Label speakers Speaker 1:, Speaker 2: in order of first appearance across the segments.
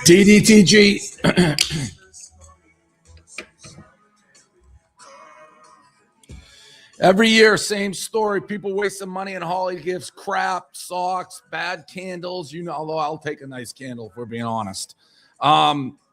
Speaker 1: DDTG. Every year, same story. People wasting money on holiday gifts, crap, socks, bad candles. Although I'll take a nice candle if we're being honest.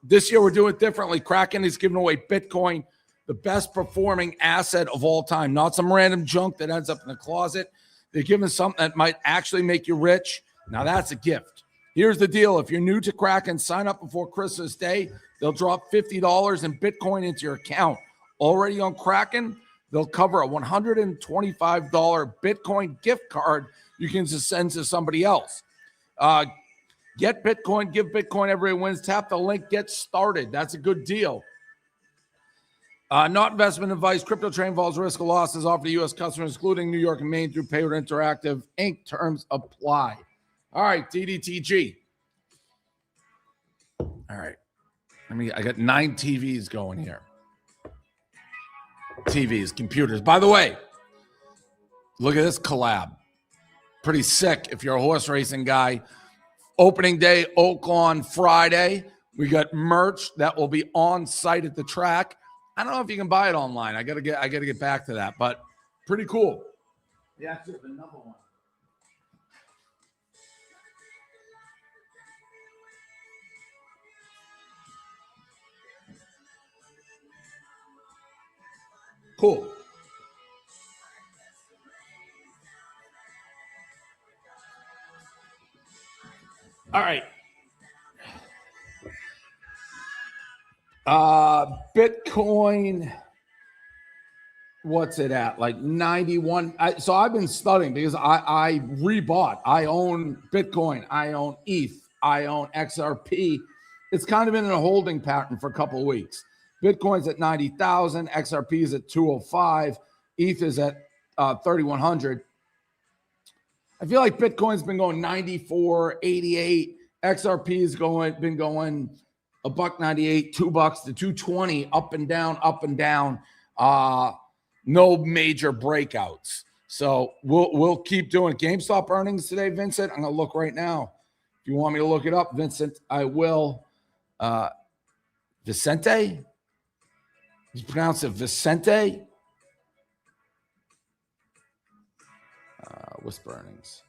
Speaker 1: This year, we're doing it differently. Kraken is giving away Bitcoin, the best performing asset of all time. Not some random junk that ends up in the closet. They're giving something that might actually make you rich. Now, that's a gift. Here's the deal. If you're new to Kraken, sign up before Christmas Day. They'll drop $50 in Bitcoin into your account. Already on Kraken, they'll cover a $125 Bitcoin gift card you can just send to somebody else. Get Bitcoin, give Bitcoin, everyone wins. Tap the link, get started. That's a good deal. Not investment advice. Crypto trading involves risk of losses offered to U.S. customers, including New York and Maine, through Payout Interactive Inc. Terms apply. All right, DDTG. All right. I got 9 TVs going here. TVs, computers. By the way, look at this collab. Pretty sick if you're a horse racing guy. Opening day, Oaklawn Friday. We got merch that will be on site at the track. I don't know if you can buy it online. I gotta get back to that, but pretty cool. Yeah, actually have another one. Cool. All right. Bitcoin, what's it at? Like 91. So I've been studying because I rebought. I own Bitcoin. I own ETH. I own XRP. It's kind of been in a holding pattern for a couple of weeks. Bitcoin's at 90,000. XRP is at 205. ETH is at 3,100. I feel like Bitcoin's been going 94, 88. XRP has been going $1.98, $2 to 220, up and down, up and down. No major breakouts. So we'll keep doing it. GameStop earnings today, Vincent. I'm gonna look right now. If you want me to look it up, Vincent, I will. Vicente? You pronounce it Vicente? Whisper earnings.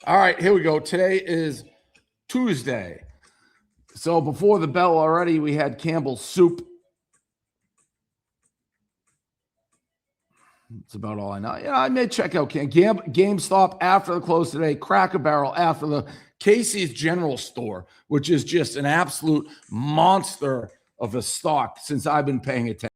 Speaker 1: All right, here we go. Today is Tuesday. So before the bell already, we had Campbell's soup. That's about all I know. Yeah, I may check out GameStop after the close today, Cracker Barrel after the Casey's General Store, which is just an absolute monster of a stock since I've been paying attention.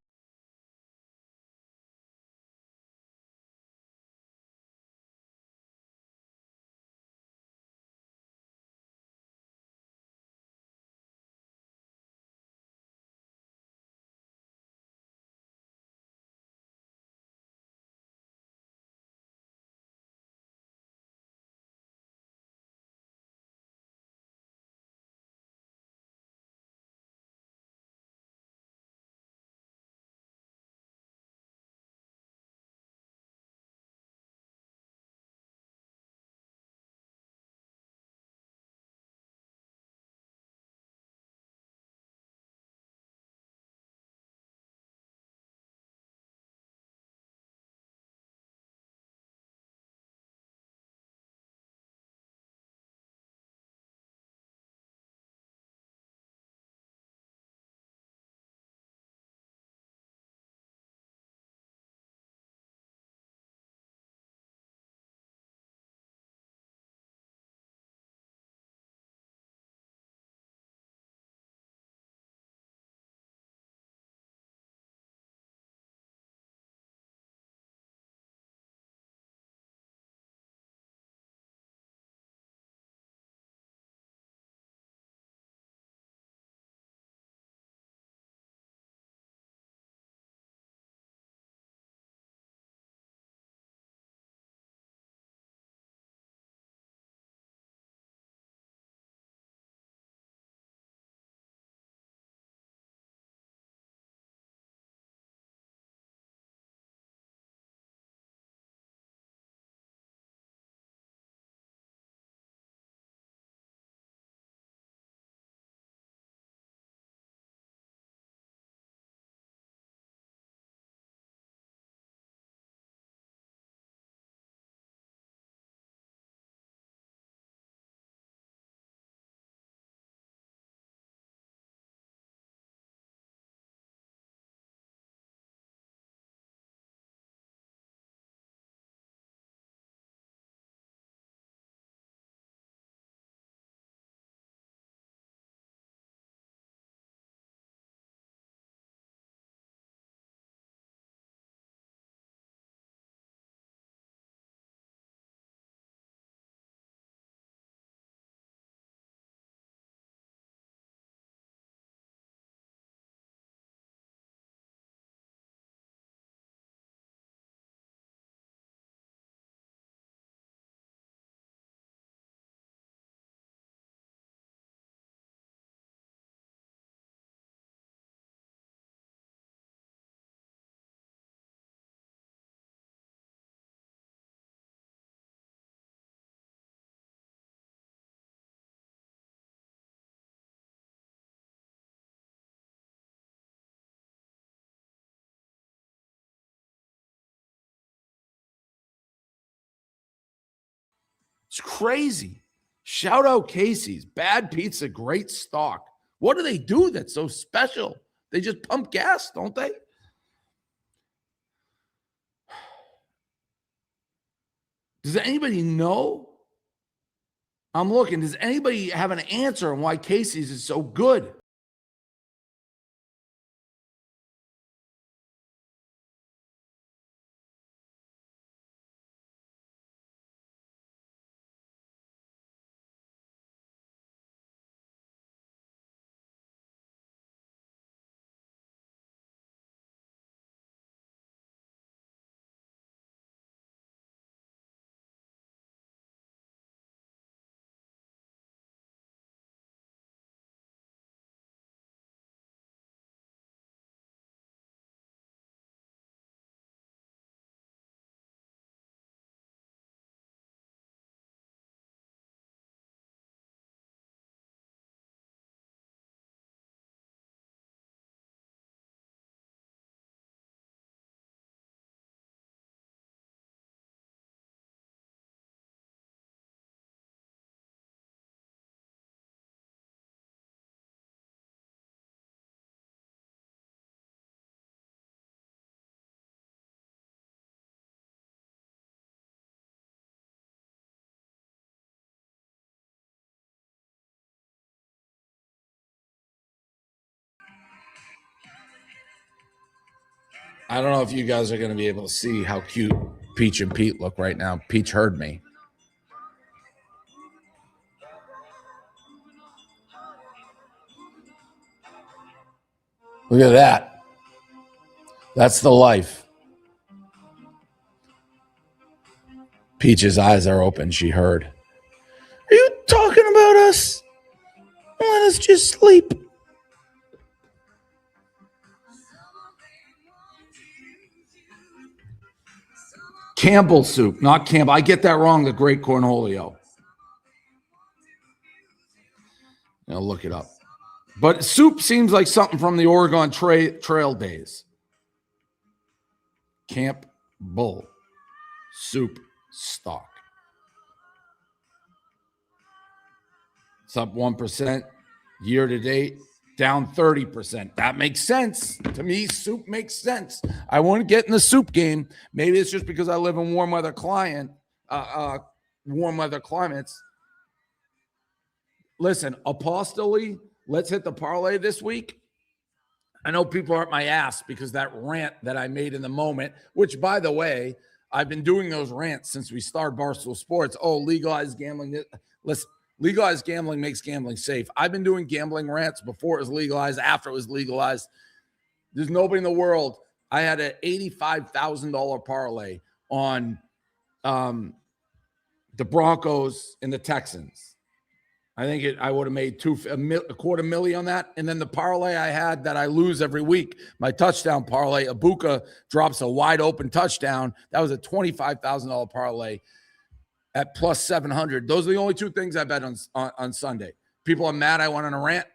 Speaker 1: It's crazy. Shout out Casey's. Bad pizza, great stock. What do they do that's so special? They just pump gas, don't they? Does anybody know? I'm looking. Does anybody have an answer on why Casey's is so good? I don't know if you guys are going to be able to see how cute Peach and Pete look right now. Peach heard me. Look at that. That's the life. Peach's eyes are open. She heard. Are you talking about us? Let us just sleep. Campbell soup, not Campbell. I get that wrong. The Great Cornholio. I'll look it up. But soup seems like something from the Oregon Trail days. Camp Bull soup stock. It's up 1% year to date, down 30%. That makes sense. To me, soup makes sense. I wouldn't get in the soup game. Maybe it's just because I live in warm weather climates. Listen, apostolely, let's hit the parlay this week. I know people are at my ass because that rant that I made in the moment, which, by the way, I've been doing those rants since we started Barstool Sports. Oh, legalize gambling. Listen, legalized gambling makes gambling safe. I've been doing gambling rants before it was legalized, after it was legalized. There's nobody in the world. I had an $85,000 parlay on the Broncos and the Texans. I think I would have made $250,000 on that. And then the parlay I had that I lose every week, my touchdown parlay, Ibuka drops a wide open touchdown. That was a $25,000 parlay at plus 700. Those are the only two things I bet on Sunday. People are mad I went on a rant.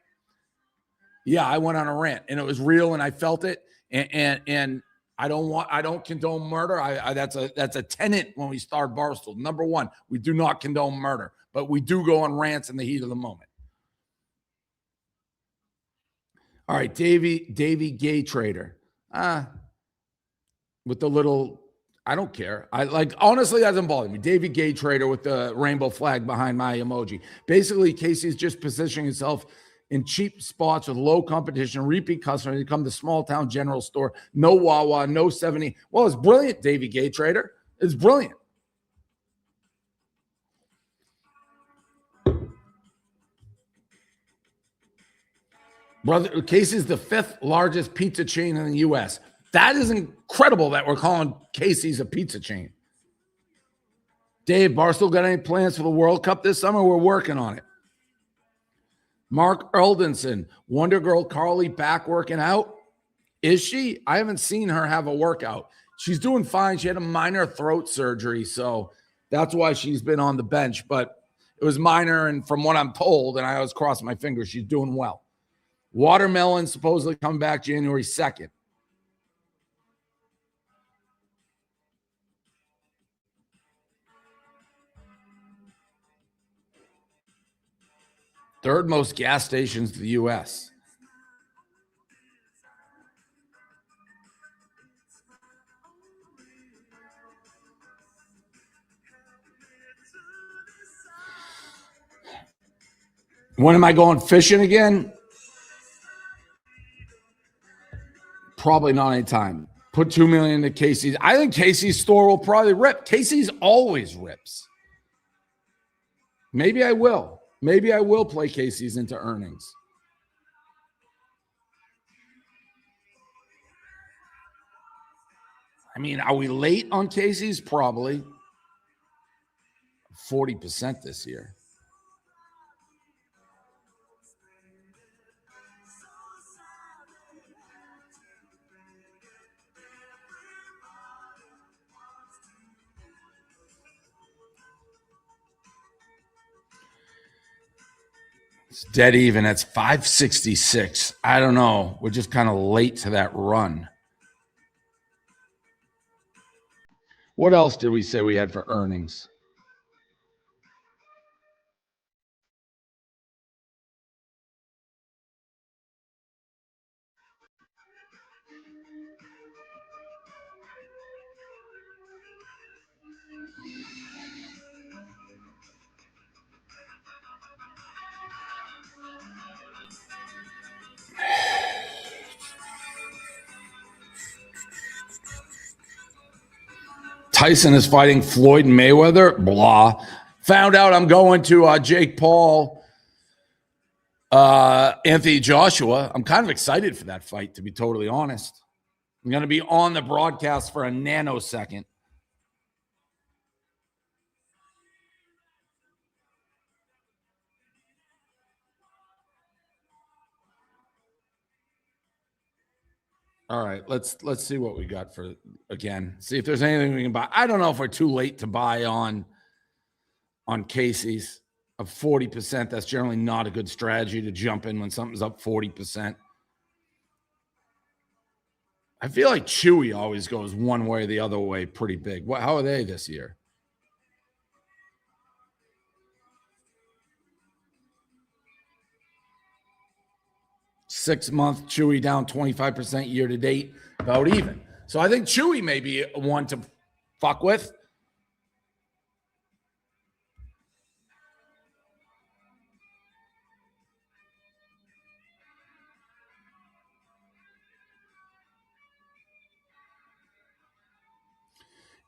Speaker 1: Yeah, I went on a rant, and it was real, and I felt it. And I don't condone murder. That's a tenet when we start Barstool. Number one, we do not condone murder, but we do go on rants in the heat of the moment. All right, Davey Gay Trader. With the little, I don't care. Honestly, that doesn't bother me. Davey Gay Trader with the rainbow flag behind my emoji. Basically, Casey's just positioning himself in cheap spots with low competition, repeat customers. They come to small town general store, no Wawa, no 70. Well, it's brilliant, Davey Gay Trader. It's brilliant. Brother, Casey's the 5th largest pizza chain in the U.S. That is incredible that we're calling Casey's a pizza chain. Dave, Barstool got any plans for the World Cup this summer? We're working on it. Mark Eldonson, Wonder Girl Carly back working out. Is she? I haven't seen her have a workout. She's doing fine. She had a minor throat surgery, so that's why she's been on the bench. But it was minor, and from what I'm told, and I always cross my fingers, she's doing well. Watermelon supposedly coming back January 2nd. Third most gas stations in the U.S. When am I going fishing again? Probably not anytime. Put $2 million into Casey's. I think Casey's store will probably rip. Casey's always rips. Maybe I will. Maybe I will play Casey's into earnings. I mean, are we late on Casey's? Probably. 40% this year. It's dead even. That's 566. I don't know. We're just kind of late to that run. What else did we say we had for earnings? Tyson is fighting Floyd Mayweather. Blah. Found out I'm going to Jake Paul, Anthony Joshua. I'm kind of excited for that fight, to be totally honest. I'm going to be on the broadcast for a nanosecond. All right, let's see what we got for again. See if there's anything we can buy. I don't know if we're too late to buy on Casey's of 40%. That's generally not a good strategy to jump in when something's up 40%. I feel like Chewy always goes one way or the other way pretty big. How are they this year? Six-month Chewy down 25% year to date, about even. So I think Chewy may be one to fuck with.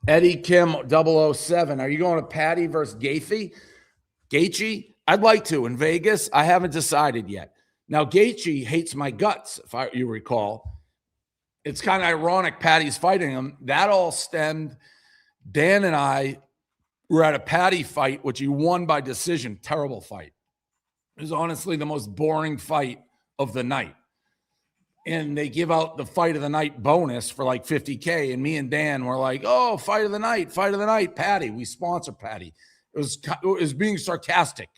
Speaker 1: Eddie Kim 007. Are you going to Patty versus Gaethje? I'd like to in Vegas. I haven't decided yet. Now, Gaethje hates my guts, if you recall. It's kind of ironic Patty's fighting him. That all stemmed. Dan and I were at a Patty fight, which he won by decision. Terrible fight. It was honestly the most boring fight of the night. And they give out the fight of the night bonus for like $50K. And me and Dan were like, oh, fight of the night, Patty. We sponsor Patty. It was being sarcastic.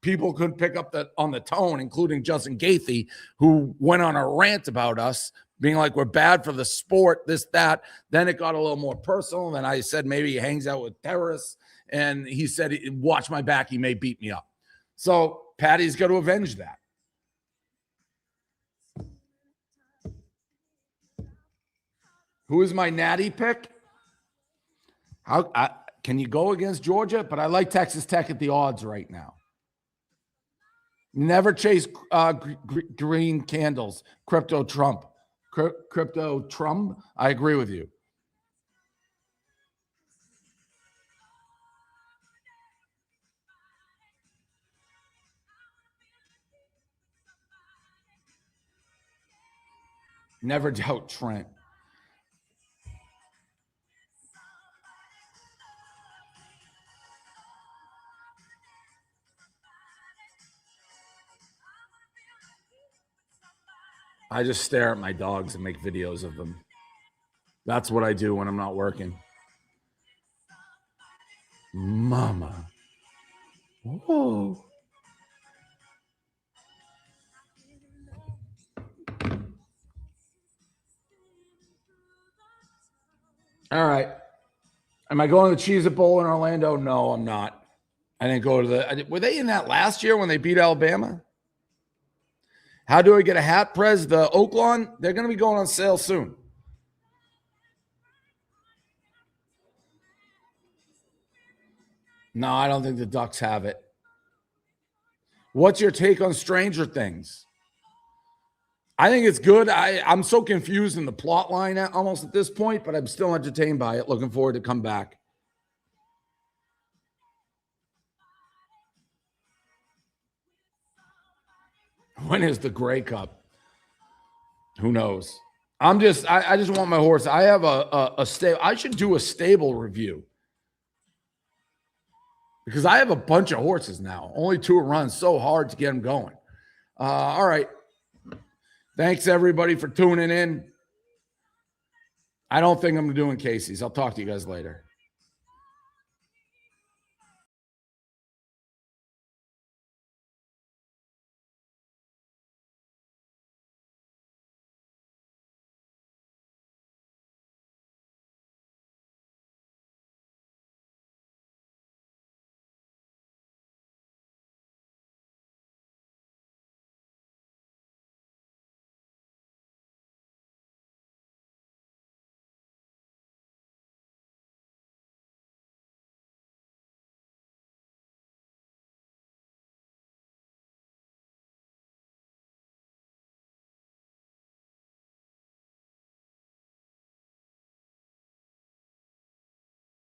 Speaker 1: People couldn't pick up on the tone, including Justin Gaethje, who went on a rant about us, being like, we're bad for the sport, this, that. Then it got a little more personal. Then I said, maybe he hangs out with terrorists. And he said, watch my back. He may beat me up. So Patty's got to avenge that. Who is my natty pick? Can you go against Georgia? But I like Texas Tech at the odds right now. Never chase green candles. Crypto Trump. I agree with you. Never doubt Trent. I just stare at my dogs and make videos of them. That's what I do when I'm not working. Mama. Whoa. All right. Am I going to the Cheez-It Bowl in Orlando? No, I'm not. I didn't go to the. Were they in that last year when they beat Alabama? How do I get a hat, Prez? The Oaklawn, they're going to be going on sale soon. No, I don't think the Ducks have it. What's your take on Stranger Things? I think it's good. I'm so confused in the plot line almost at this point, but I'm still entertained by it. Looking forward to come back. When is the Grey Cup? Who knows? I just want my horse. I have a stable. I should do a stable review because I have a bunch of horses now. Only 2 run. So hard to get them going. All right. Thanks, everybody, for tuning in. I don't think I'm doing Casey's. I'll talk to you guys later.